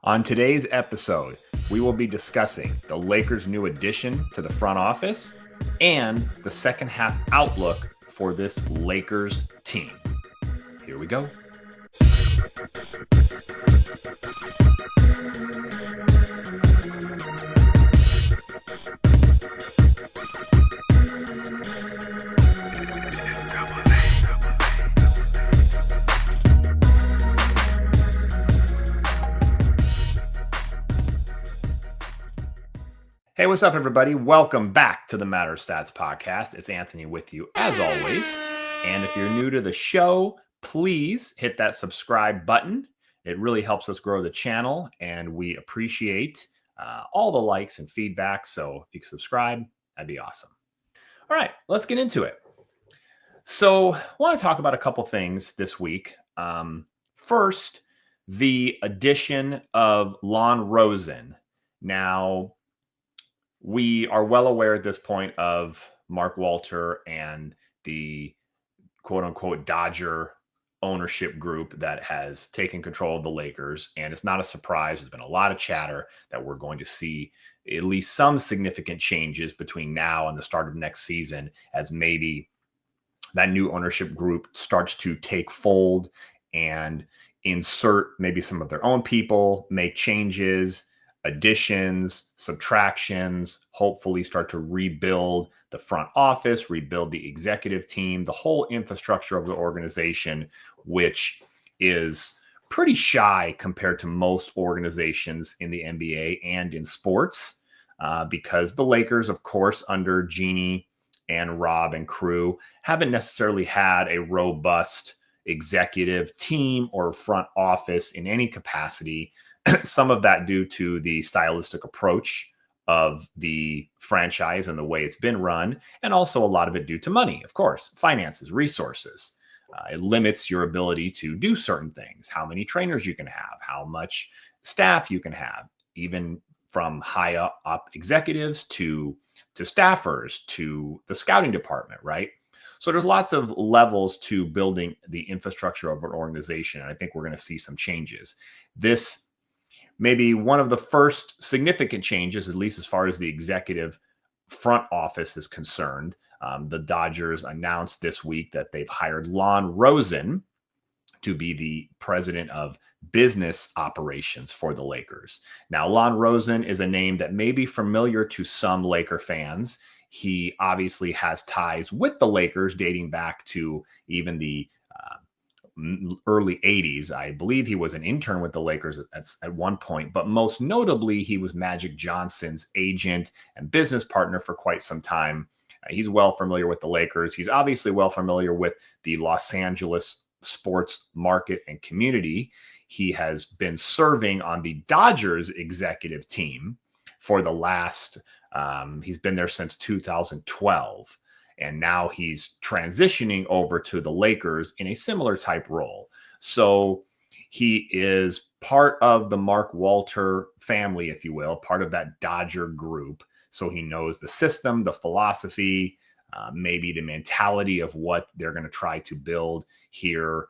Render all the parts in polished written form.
On today's episode, we will be discussing the Lakers' new addition to the front office and the second half outlook for this Lakers team. Here we go. Hey, what's up, everybody? Welcome back to the Matter Stats podcast. It's Anthony with you, as always. And if you're new to the show, please hit that subscribe button. It really helps us grow the channel, and we appreciate all the likes and feedback. So if you could subscribe, that'd be awesome. All right, let's get into it. So I want to talk about a couple things this week. First, the addition of Lon Rosen. Now, we are well aware at this point of Mark Walter and the quote unquote Dodger ownership group that has taken control of the Lakers. And it's not a surprise. There's been a lot of chatter that we're going to see at least some significant changes between now and the start of next season, as maybe that new ownership group starts to take fold and insert maybe some of their own people, make changes, additions, subtractions, hopefully start to rebuild the front office, rebuild the executive team, the whole infrastructure of the organization, which is pretty shy compared to most organizations in the NBA and in sports, because the Lakers, of course, under Jeanie and Rob and crew, haven't necessarily had a robust executive team or front office in any capacity. Some of that due to the stylistic approach of the franchise and the way it's been run, and also a lot of it due to money, of course, finances, resources. It limits your ability to do certain things, how many trainers you can have, how much staff you can have, even from high up executives to staffers to the scouting department, right? So there's lots of levels to building the infrastructure of an organization, and I think we're going to see some changes. This maybe one of the first significant changes, at least as far as the executive front office is concerned. The Dodgers announced this week that they've hired Lon Rosen to be the president of business operations for the Lakers. Now, Lon Rosen is a name that may be familiar to some Laker fans. He obviously has ties with the Lakers dating back to even the early 80s. I believe he was an intern with the Lakers at one point, but most notably, he was Magic Johnson's agent and business partner for quite some time. He's well familiar with the Lakers. He's obviously well familiar with the Los Angeles sports market and community. He has been serving on the Dodgers executive team for the last, he's been there since 2012. And now he's transitioning over to the Lakers in a similar type role. So he is part of the Mark Walter family, if you will, part of that Dodger group. So he knows the system, the philosophy, maybe the mentality of what they're going to try to build here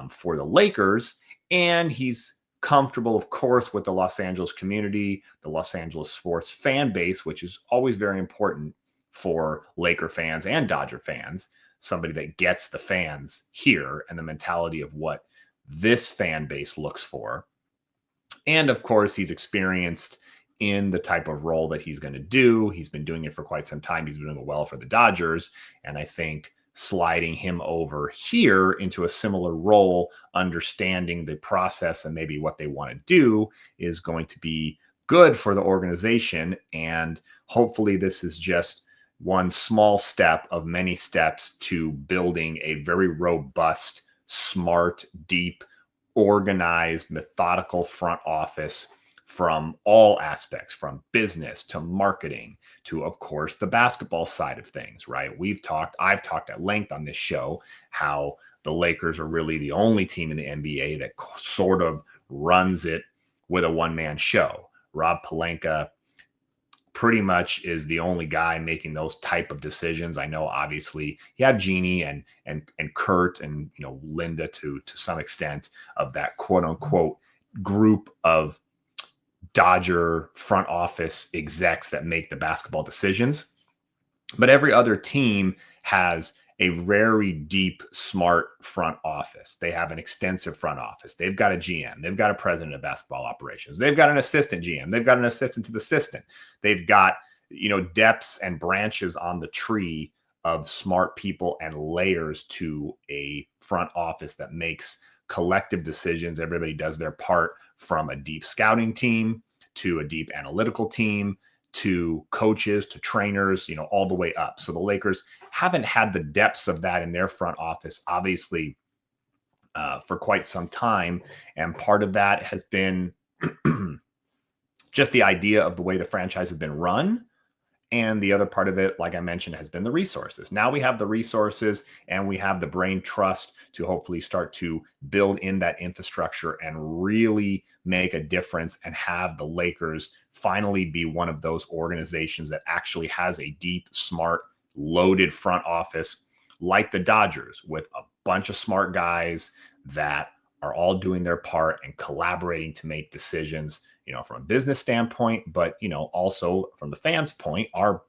for the Lakers. And he's comfortable, of course, with the Los Angeles community, the Los Angeles sports fan base, which is always very important for Laker fans and Dodger fans, somebody that gets the fans here and the mentality of what this fan base looks for. And of course, he's experienced in the type of role that he's going to do. He's been doing it for quite some time. He's been doing it well for the Dodgers. And I think sliding him over here into a similar role, understanding the process and maybe what they want to do, is going to be good for the organization. And hopefully this is just one small step of many steps to building a very robust, smart, deep, organized, methodical front office from all aspects, from business to marketing to, of course, the basketball side of things, right? I've talked at length on this show how the Lakers are really the only team in the NBA that sort of runs it with a one-man show. Rob Pelinka pretty much is the only guy making those type of decisions. I know obviously you have Jeanie and Kurt and Linda to some extent of that quote unquote group of Dodger front office execs that make the basketball decisions. But every other team has a very deep, smart front office. They have an extensive front office. They've got a GM. They've got a president of basketball operations. They've got an assistant GM. They've got an assistant to the assistant. They've got, depths and branches on the tree of smart people and layers to a front office that makes collective decisions. Everybody does their part, from a deep scouting team to a deep analytical team to coaches to trainers, all the way up. So the Lakers haven't had the depths of that in their front office, obviously, for quite some time. And part of that has been just the idea of the way the franchise has been run. And the other part of it, like I mentioned, has been the resources. Now we have the resources and we have the brain trust to hopefully start to build in that infrastructure and really make a difference and have the Lakers finally be one of those organizations that actually has a deep, smart, loaded front office like the Dodgers, with a bunch of smart guys that are all doing their part and collaborating to make decisions, from a business standpoint, but, also from the fans' point, our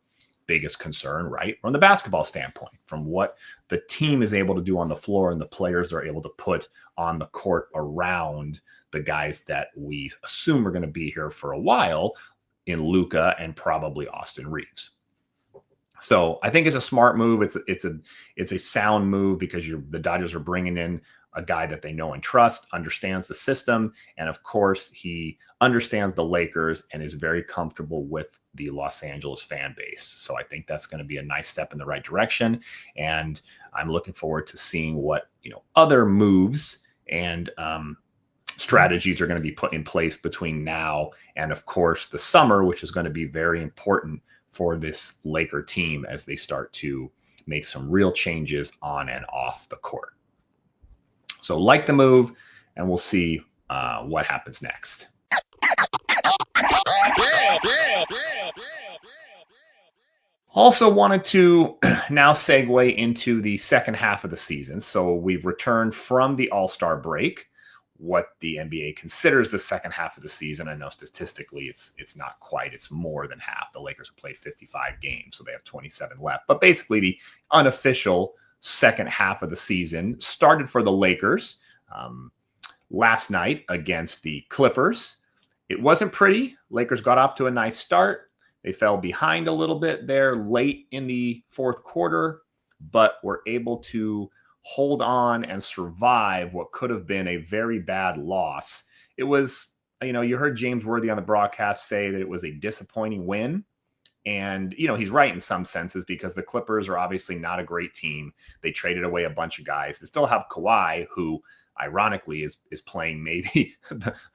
biggest concern, right? From the basketball standpoint, from what the team is able to do on the floor and the players are able to put on the court around the guys that we assume are going to be here for a while, in Luka and probably Austin Reeves. So I think it's a smart move. It's a sound move, because the Dodgers are bringing in a guy that they know and trust, understands the system, and of course he understands the Lakers and is very comfortable with the Los Angeles fan base. So I think that's going to be a nice step in the right direction, and I'm looking forward to seeing what other moves and strategies are going to be put in place between now and, of course, the summer, which is going to be very important for this Laker team as they start to make some real changes on and off the court. So like the move, and we'll see what happens next. Also wanted to now segue into the second half of the season. So we've returned from the All-Star break, what the NBA considers the second half of the season. I know statistically it's not quite, it's more than half. The Lakers have played 55 games, so they have 27 left. But basically the unofficial second half of the season started for the Lakers last night against the Clippers. It wasn't pretty. Lakers got off to a nice start. They fell behind a little bit there late in the fourth quarter, but were able to hold on and survive what could have been a very bad loss. It was, you heard James Worthy on the broadcast say that it was a disappointing win. And, he's right in some senses, because the Clippers are obviously not a great team. They traded away a bunch of guys. They still have Kawhi, who ironically is playing maybe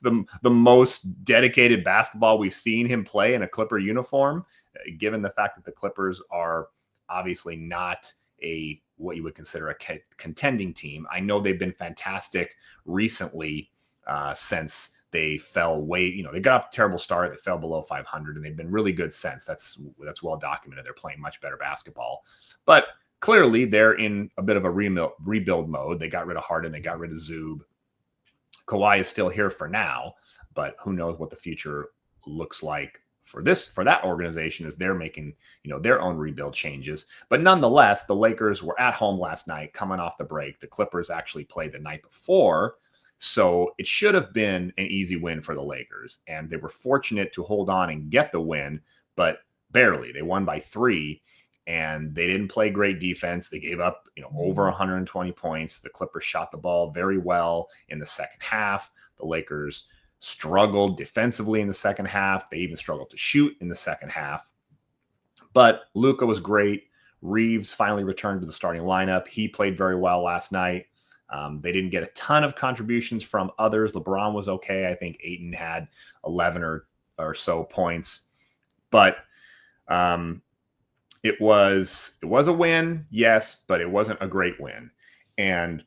the most dedicated basketball we've seen him play in a Clipper uniform, given the fact that the Clippers are obviously not what you would consider a contending team. I know they've been fantastic recently since they fell way, they got off a terrible start. They fell below 500, and they've been really good since. That's well documented. They're playing much better basketball. But clearly they're in a bit of a rebuild mode. They got rid of Harden. They got rid of Zub. Kawhi is still here for now, but who knows what the future looks like for that organization as they're making, their own rebuild changes. But nonetheless, the Lakers were at home last night, coming off the break. The Clippers actually played the night before, so it should have been an easy win for the Lakers, and they were fortunate to hold on and get the win, but barely. They won by 3, and they didn't play great defense. They gave up, over 120 points. The Clippers shot the ball very well in the second half. The Lakers struggled defensively in the second half. They even struggled to shoot in the second half. But Luka was great. Reeves finally returned to the starting lineup. He played very well last night. They didn't get a ton of contributions from others. LeBron was okay. I think Ayton had 11 or so points. But it was a win, yes, but it wasn't a great win. And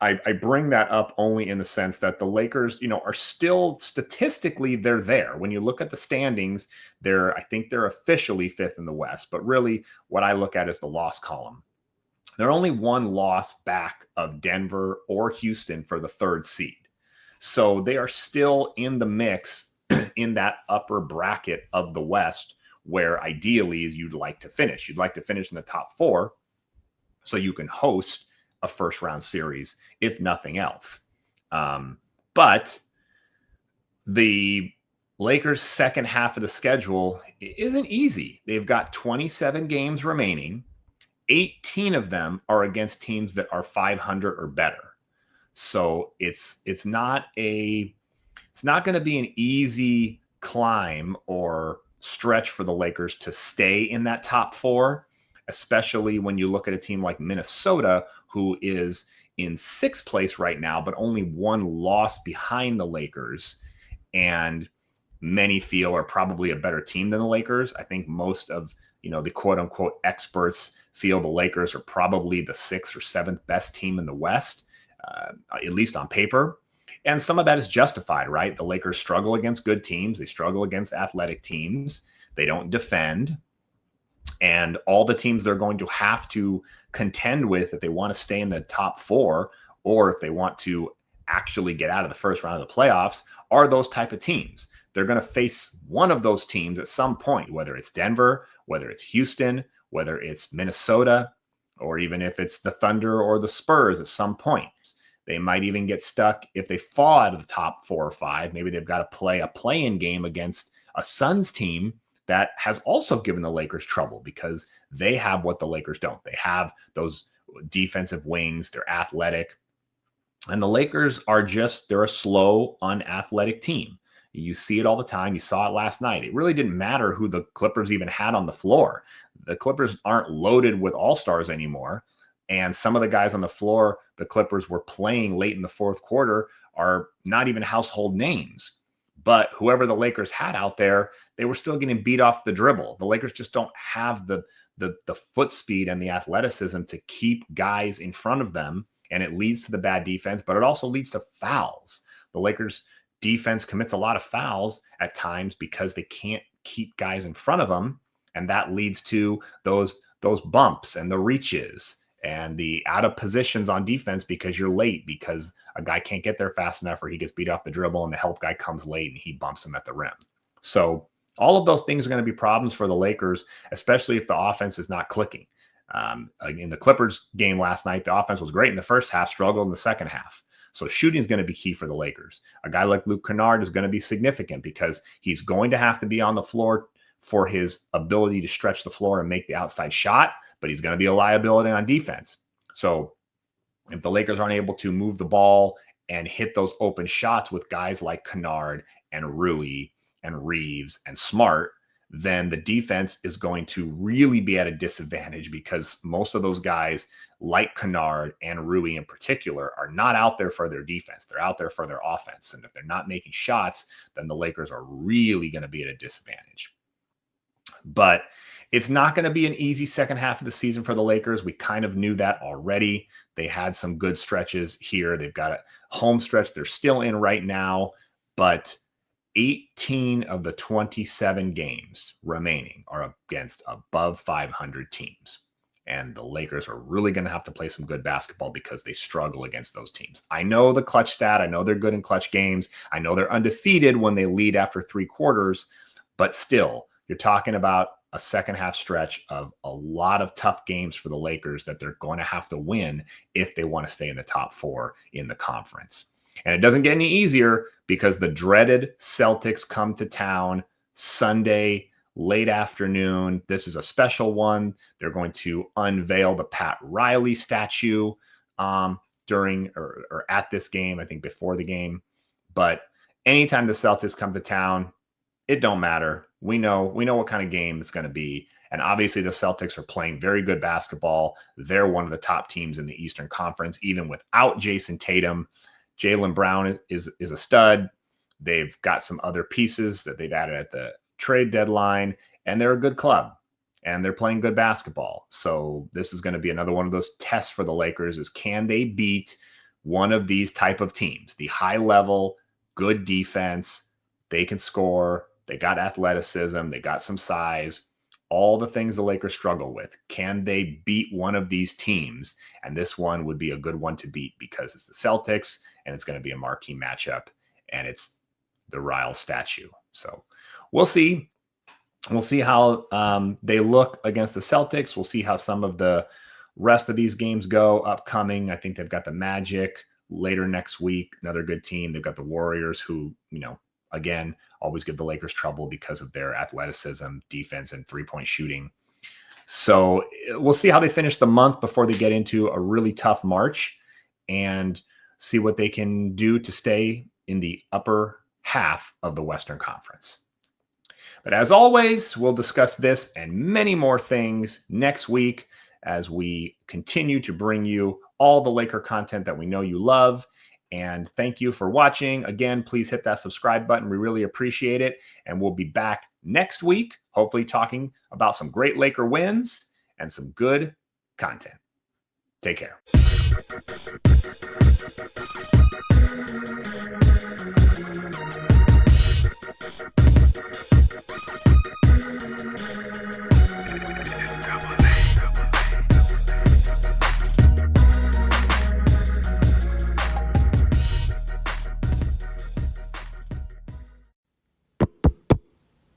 I bring that up only in the sense that the Lakers, are still statistically, they're there. When you look at the standings, I think they're officially 5th in the West. But really what I look at is the loss column. They're only one loss back of Denver or Houston for the 3rd seed. So they are still in the mix in that upper bracket of the West where ideally is you'd like to finish. You'd like to finish in the top 4 so you can host a first round series, if nothing else. But the Lakers' second half of the schedule isn't easy. They've got 27 games remaining. 18 of them are against teams that are 500 or better. So it's not going to be an easy climb or stretch for the Lakers to stay in that top 4, especially when you look at a team like Minnesota, who is in 6th place right now, but only 1 loss behind the Lakers. And many feel are probably a better team than the Lakers. I think most of, the quote unquote experts feel the Lakers are probably the 6th or 7th best team in the West, at least on paper. And some of that is justified, right? The Lakers struggle against good teams. They struggle against athletic teams. They don't defend. And all the teams they're going to have to contend with if they want to stay in the top 4, or if they want to actually get out of the first round of the playoffs, are those type of teams. They're going to face one of those teams at some point, whether it's Denver, whether it's Houston, whether it's Minnesota, or even if it's the Thunder or the Spurs at some point. They might even get stuck if they fall out of the top 4 or 5. Maybe they've got to play a play-in game against a Suns team that has also given the Lakers trouble because they have what the Lakers don't. They have those defensive wings. They're athletic. And the Lakers they're a slow, unathletic team. You see it all the time. You saw it last night. It really didn't matter who the Clippers even had on the floor. The Clippers aren't loaded with all-stars anymore. And some of the guys on the floor the Clippers were playing late in the 4th quarter are not even household names. But whoever the Lakers had out there, they were still getting beat off the dribble. The Lakers just don't have the foot speed and the athleticism to keep guys in front of them. And it leads to the bad defense, but it also leads to fouls. The Lakers defense commits a lot of fouls at times because they can't keep guys in front of them. And that leads to those bumps and the reaches and the out of positions on defense because you're late, because a guy can't get there fast enough or he gets beat off the dribble and the help guy comes late and he bumps him at the rim. So all of those things are going to be problems for the Lakers, especially if the offense is not clicking. In the Clippers game last night, the offense was great in the first half, struggled in the second half. So shooting is going to be key for the Lakers. A guy like Luke Kennard is going to be significant because he's going to have to be on the floor for his ability to stretch the floor and make the outside shot, but he's going to be a liability on defense. So if the Lakers aren't able to move the ball and hit those open shots with guys like Kennard and Rui and Reeves and Smart, then the defense is going to really be at a disadvantage because most of those guys like Kennard and Rui in particular are not out there for their defense. They're out there for their offense. And if they're not making shots, then the Lakers are really going to be at a disadvantage. But it's not going to be an easy second half of the season for the Lakers. We kind of knew that already. They had some good stretches here. They've got a home stretch they're still in right now, but 18 of the 27 games remaining are against above 500 teams. And the Lakers are really going to have to play some good basketball because they struggle against those teams. I know the clutch stat. I know they're good in clutch games. I know they're undefeated when they lead after 3 quarters. But still, you're talking about a second half stretch of a lot of tough games for the Lakers that they're going to have to win if they want to stay in the top 4 in the conference. And it doesn't get any easier because the dreaded Celtics come to town Sunday, late afternoon. This is a special one. They're going to unveil the Pat Riley statue during or at this game, I think before the game. But anytime the Celtics come to town, it don't matter. We know what kind of game it's going to be. And obviously the Celtics are playing very good basketball. They're one of the top teams in the Eastern Conference, even without Jason Tatum. Jaylen Brown is a stud. They've got some other pieces that they've added at the trade deadline, and they're a good club, and they're playing good basketball. So this is going to be another one of those tests for the Lakers is can they beat one of these type of teams? The high level, good defense, they can score, they got athleticism, they got some size, all the things the Lakers struggle with. Can they beat one of these teams? And this one would be a good one to beat because it's the Celtics and it's going to be a marquee matchup and it's the Ryle statue. So we'll see. We'll see how they look against the Celtics. We'll see how some of the rest of these games go upcoming. I think they've got the Magic later next week, another good team. They've got the Warriors who, again, always give the Lakers trouble because of their athleticism, defense, and three-point shooting. So we'll see how they finish the month before they get into a really tough March and see what they can do to stay in the upper half of the Western Conference. But as always, we'll discuss this and many more things next week as we continue to bring you all the Laker content that we know you love. And thank you for watching. Again, please hit that subscribe button. We really appreciate it. And we'll be back next week, hopefully talking about some great Laker wins and some good content. Take care.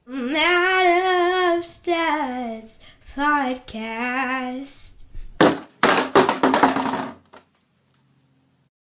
Matter of Stats Podcast.